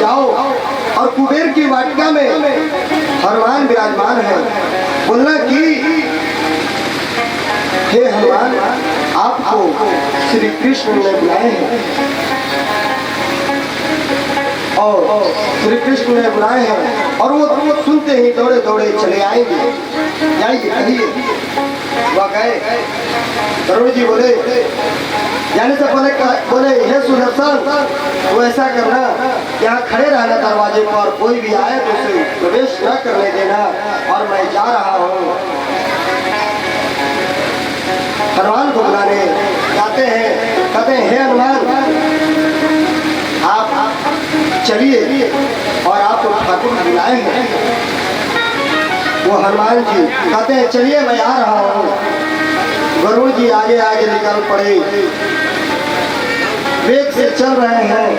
जाओ और कुबेर की वाटिका में हनुमान विराजमान है। बोलना कि हे हनुमान, आपको श्री कृष्ण ने बुलाए हैं और श्री कृष्ण ने बुलाए हैं। और वो सुनते ही दौड़े दौड़े चले आएंगे। जाइए कहिए। वह गए। गरुड़ जी बोले, जाने से बोले हे सुदर्शन, वो ऐसा करना, यहाँ खड़े रहना दरवाजे पर, कोई भी आए तो उसे प्रवेश न करने देना, और मैं जा रहा हूँ। हनुमान को बुलाने जाते हैं। कहते हैं हे हनुमान, आप चलिए और आपको ठाकुर बुलाए हैं। वो हनुमान जी कहते हैं चलिए मैं आ रहा हूँ। गरुड़ जी आगे आगे निकल पड़े, वेग से चल रहे हैं।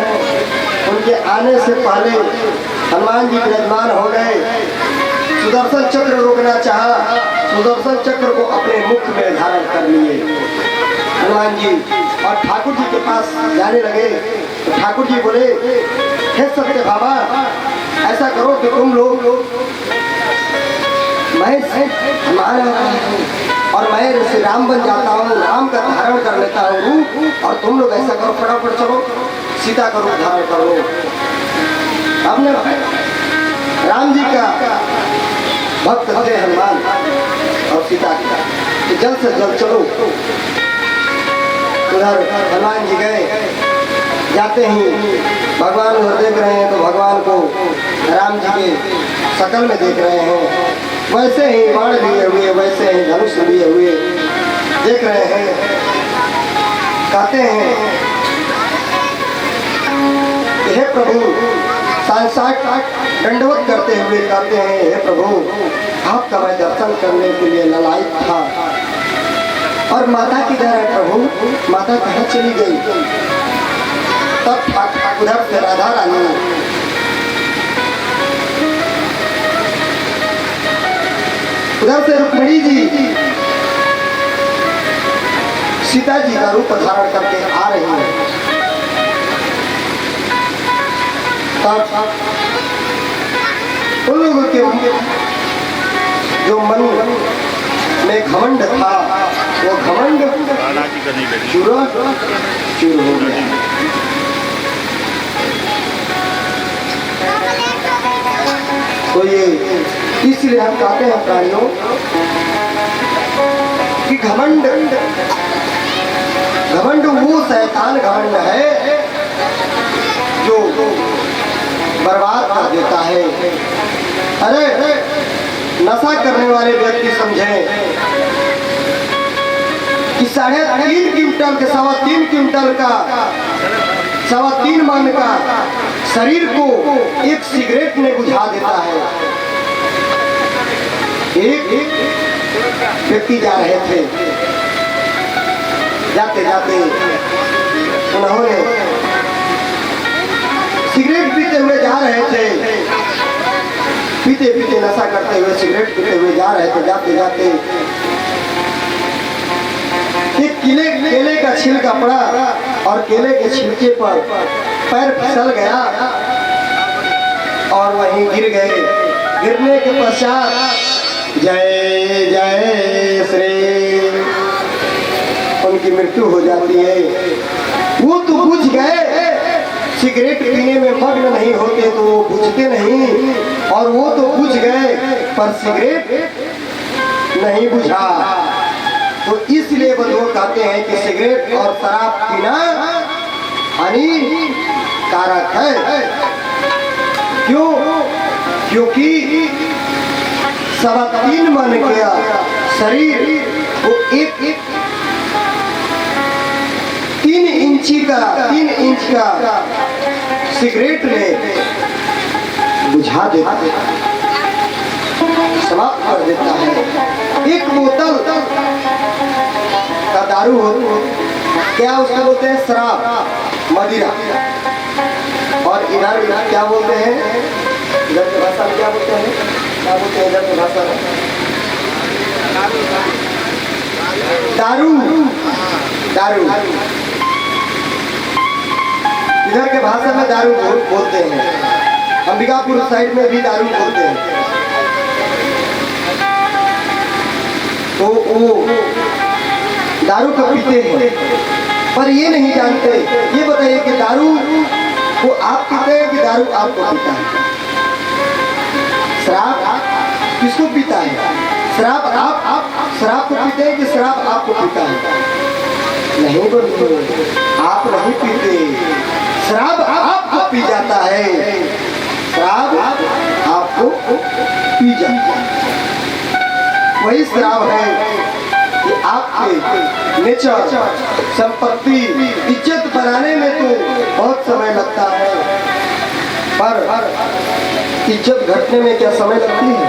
उनके आने से पहले हनुमान जी विराजमान हो गए। सुदर्शन चक्र रोकना चाहा, सुदर्शन चक्र को अपने मुख में धारण कर लिए हनुमान जी, और ठाकुर जी के पास जाने लगे। तो ठाकुर जी बोले, हे सत्य बाबा, ऐसा करो कि तुम लोग, मैं हनुमान और मैं श्री राम बन जाता हूँ, राम का धारण कर लेता हूँ, और तुम लोग ऐसा करो, फटाफट चलो सीता का रूप धारण कर लो। हमने राम जी का भक्त थे हनुमान और सीता का, तो जल्द से जल्द चलो। उधर हनुमान जी गए। जाते ही भगवान उधर देख रहे हैं, तो भगवान को राम जी के शकल में देख रहे हैं। वैसे ही बाण लिए हुए, वैसे ही धनुष लिए हुए देख रहे हैं। कहते हैं हे प्रभु, साक्षात दंडवत करते हुए कहते हैं, हे प्रभु, आपका मैं दर्शन करने के लिए ललायत था। और माता किधर है प्रभु? माता कहाँ चली गई? तब उधर से राधा रानी उधर से रुक्मिणी जी सीता जी का रूप धारण करके आ रही है। तब उन लोगों के जो मन में घमंड था, वो घमंड चूर हो गया। तो ये इसलिए हम कहते हैं प्राणियों कि घमंड वो शैतान घमंड है जो बर्बाद कर देता है। अरे नशा करने वाले व्यक्ति समझें कि 3.5 क्विंटल के 3.25 क्विंटल का 3.25 मन का शरीर को एक सिगरेट ने बुझा देता है। एक व्यक्ति जा रहे थे, जाते जाते उन्होंने सिगरेट पीते हुए जा रहे थे, पीते पीते नशा करते हुए सिगरेट पीते हुए जा रहे थे। जाते जाते एक केले का छिलका पड़ा और केले के छिलके पर पैर फिसल गया और वहीं गिर गए। गिरने के पश्चात जय जय श्री उनकी मृत्यु हो जाती है। वो तो बुझ गए, सिगरेट पीने में मग्न नहीं होते तो वो बुझते नहीं, और वो तो बुझ गए पर सिगरेट नहीं बुझा। तो इसलिए बंधुओं कहते हैं कि सिगरेट और शराब पीना हानिकारक है। क्यों? क्योंकि 3.25 मन का शरीर वो एक 3 इंच का सिगरेट में बुझा देता है, समाप्त कर देता है। एक बोतल का दारू हो, क्या उसको बोलते हैं? शराब, मदिरा। और इधर क्या बोलते हैं? इधर की भाषा में क्या बोलते हैं? क्या बोलते हैं इधर की भाषा में? दारू। इधर के भाषा में दारू बोलते हैं। अंबिकापुर साइड में भी दारू बोलते हैं। तो वो दारू को पीते हैं, पर ये नहीं जानते। ये बताइए कि दारू को आप पीते हैं कि दारू आपको पीता है? शराब किसको पीता है? शराब आप शराब को पीते हैं कि शराब आपको पीता है? नहीं बोलते, आप नहीं पीते, शराब आपको पी जाता है, शराब आपको पी जाता है। वही शराब है कि आपके नेचर, संपत्ति, इज्जत बनाने में तो बहुत समय लगता है, पर इज्जत घटने में क्या समय लगती है?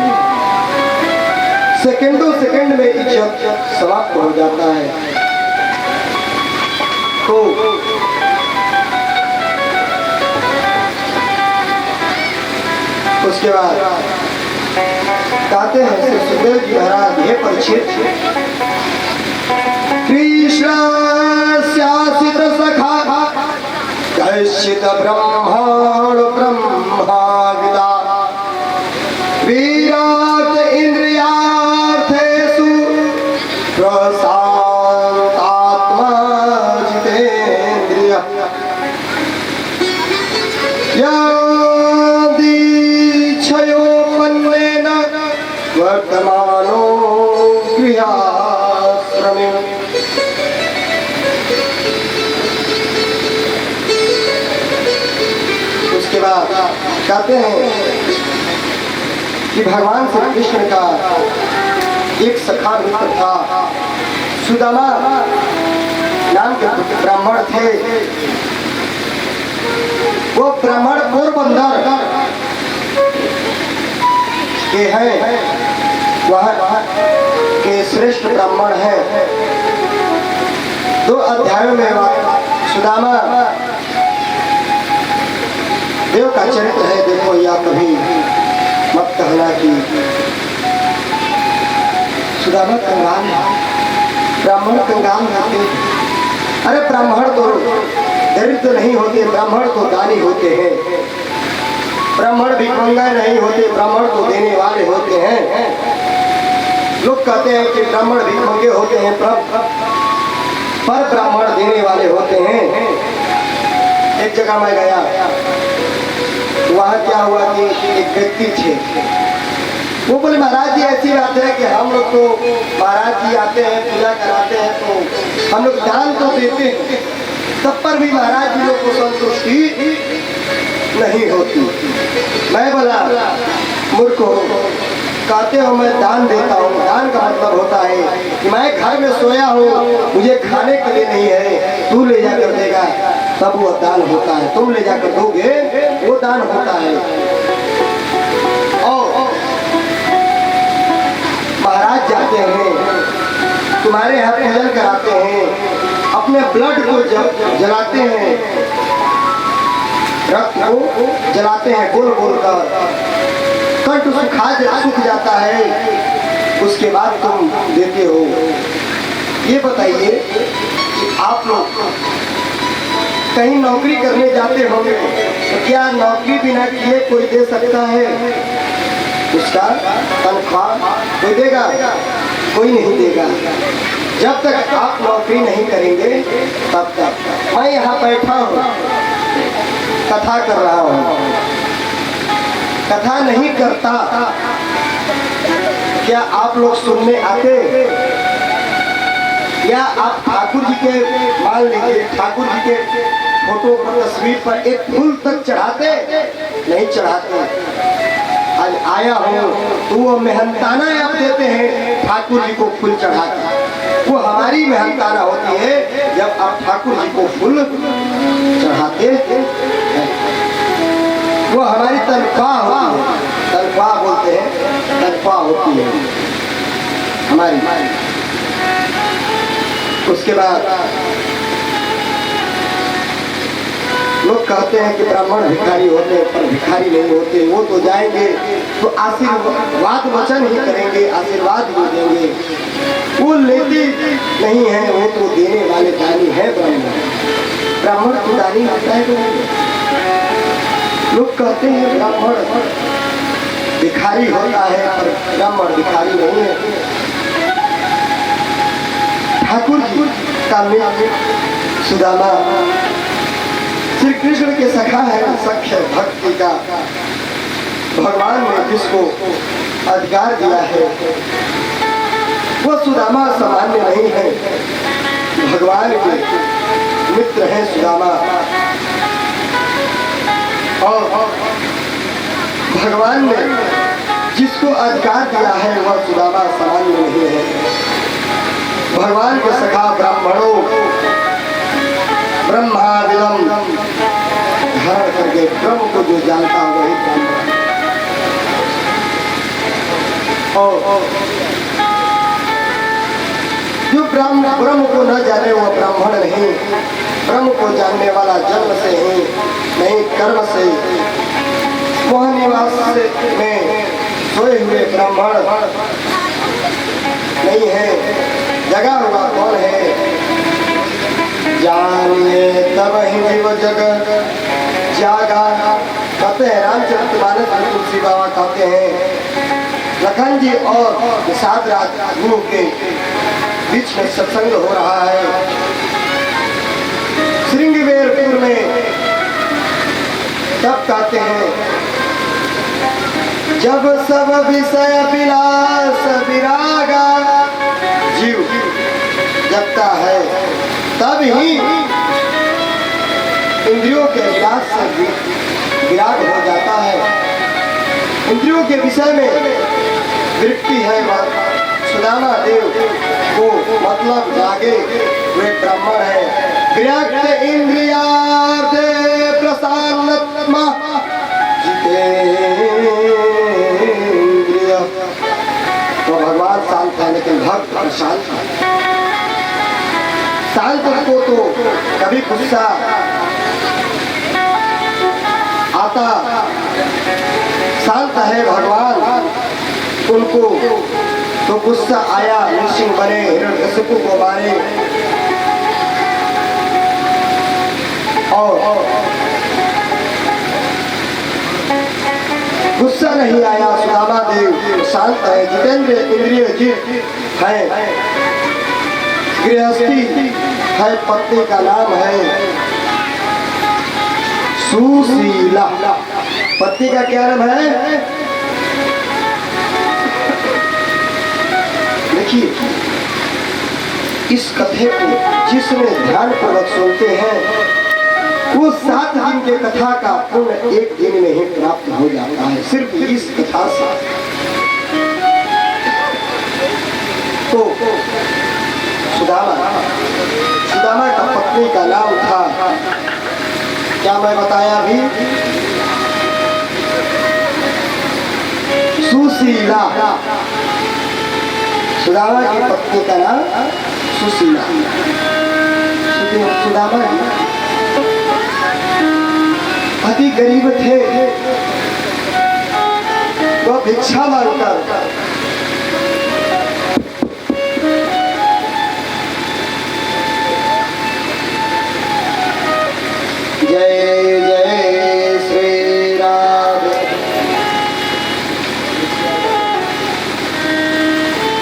सेकंडों सेकंड में इज्जत समाप्त हो जाता है। तो उसके बाद कहते हैं श्री सुखदेव जी महाराज, हे परीक्षित, कृष्णस्यासित सखा कश्चित् ब्रह्माण ब्रह्माविदा वीरात् इंद्रियार्थेषु प्रशान्तात्मा जितेन्द्रियः यदीच्छयोपन्नेन वर्तमानो गृहाश्रमे। उसके बाद कहते हैं कि भगवान श्री कृष्ण का एक सखा मित्र था, सुदामा नाम के ब्राह्मण थे। वो ब्राह्मण पोरबंदर के हैं, वह के श्रेष्ठ ब्राह्मण हैं। 2 अध्यायों में सुदामा देव का चरित्र है। देखो, या कभी मत कहना कि सुदामा कंगाल, ब्राह्मण कंगाल होते। अरे ब्राह्मण तो दरिद्र नहीं होते, ब्राह्मण तो दानी होते हैं। ब्राह्मण भिखमंगा नहीं होते, ब्राह्मण तो देने वाले होते हैं। लोग कहते हैं कि ब्राह्मण भिखमंगे होते हैं, पर ब्राह्मण देने वाले होते हैं। एक जगह मैं गया, वहाँ क्या हुआ कि एक व्यक्ति थे, वो बोले महाराज जी ऐसी बात है कि हम लोग तो महाराज जी आते हैं, पूजा कराते हैं, तो हम लोग दान तो देते हैं, तब पर भी महाराज जी लोग को संतुष्टि नहीं होती। मैं बोला मूर्ख हो, कहते हो मैं दान देता हूँ, दान का मतलब होता है कि मैं घर में सोया हूँ, मुझे खाने के लिए नहीं है, तू ले जाकर देगा तब वो दान होता है, तुम ले जाकर दोगे वो दान होता है। और महाराज जाते हैं, तुम्हारे यहाँ पूजन कराते हैं, अपने ब्लड को जलाते हैं, रक्त को जलाते हैं गोल गोल कर, कंठ सूख जाता है, उसके बाद तुम देते हो। ये बताइए कि आप लोग कहीं नौकरी करने जाते होंगे तो क्या नौकरी बिना किए कोई दे सकता है? उसका तनख्वाह कोई देगा? कोई नहीं देगा। जब तक आप नौकरी नहीं करेंगे तब तक। मैं यहाँ बैठा हूँ, कथा कर रहा हूँ, कथा नहीं करता, क्या आप लोग सुनने आते? या आप ठाकुर जी के, मान लीजिए ठाकुर जी के फोटो पर, तस्वीर पर एक फूल तक चढ़ाते? नहीं चढ़ाते। आज आया हूँ तो वो मेहनताना आप देते हैं ठाकुर जी को फूल चढ़ाते, वो हमारी मेहनताना होती है जब आप ठाकुर जी को फूल चढ़ाते हैं। वो हमारी तनख्वाह होती है, तनख्वाह बोलते हैं, तनख्वाह होती है हमारी। उसके बाद लोग कहते हैं कि ब्राह्मण भिखारी होते हैं, पर भिखारी नहीं होते। वो तो जाएंगे तो आशीर्वाद वचन ही करेंगे, आशीर्वाद ही देंगे, वो लेते नहीं है, वो तो देने वाले दानी है। ब्राह्मण ब्राह्मण तो दानी होता है। लोग कहते हैं ब्राह्मण भिखारी होता है, पर ब्राह्मण भिखारी नहीं है। ठाकुर जी का मित्र सुदामा श्री कृष्ण के सखा है, सख्य भक्ति का भगवान ने जिसको अधिकार दिया है वो सुदामा सामान्य नहीं है, भगवान के मित्र है सुदामा। और भगवान ने जिसको अधिकार दिया है वह सुदामा सामान्य नहीं है। भगवान के सखा ब्राह्मणों ब्रह्माविदम धारण करके ब्रह्म को जो जानता है वही ब्राह्मण। और जो ब्रह्म को न जाने वह ब्राह्मण नहीं, ब्रह्म को जानने वाला जन्म से ही नहीं कर्म से मोहनिवास में सोए हुए ब्राह्मण नहीं है, जगा हुआ कौन है। जानिए तब ही जीव जग जागा, कहते हैं रामचरितमानस में तुलसी बाबा कहते हैं लखन जी और निषाद राज गुरु के बीच में सत्संग हो रहा है श्रृंगवेरपुर में। तब कहते हैं जब सब विषय विलास विरागा, जीव जगता है तब ही इंद्रियों के विलास से विराग हो जाता है। इंद्रियों के विषय में वृत्ति है। सुदामा देव को मतलब जागे वे ब्राह्मण है। विरक्त इंद्रिया प्रसन्नात्मा जितेंद्रिय। तो भगवान शांत है लेकिन भक्त अशांत है। शांत को तो कभी गुस्सा आता, शांत है भगवान, उनको तो गुस्सा आया, नृसिंह बने, हिरण्यकशिपु को मारे। और गुस्सा नहीं आया। सुदामा देव शांत है, जितेंद्र इंद्रिय जीव है, गृहस्थी है, पत्नी का नाम है सुशीला। पत्नी का क्या नाम है? देखिए इस कथे को जिसने ध्यान पूर्वक सुनते हैं वो 7 दिन के कथा का पुण्य 1 दिन में ही प्राप्त हो जाता है, सिर्फ इस कथा से। तो सुदामा का पत्नी का नाम था, क्या मैं बताया अभी? सुशीला। सुदामा की पत्नी का नाम सुशीला। सुदामा अति गरीब थे, वो भिक्षा मांगकर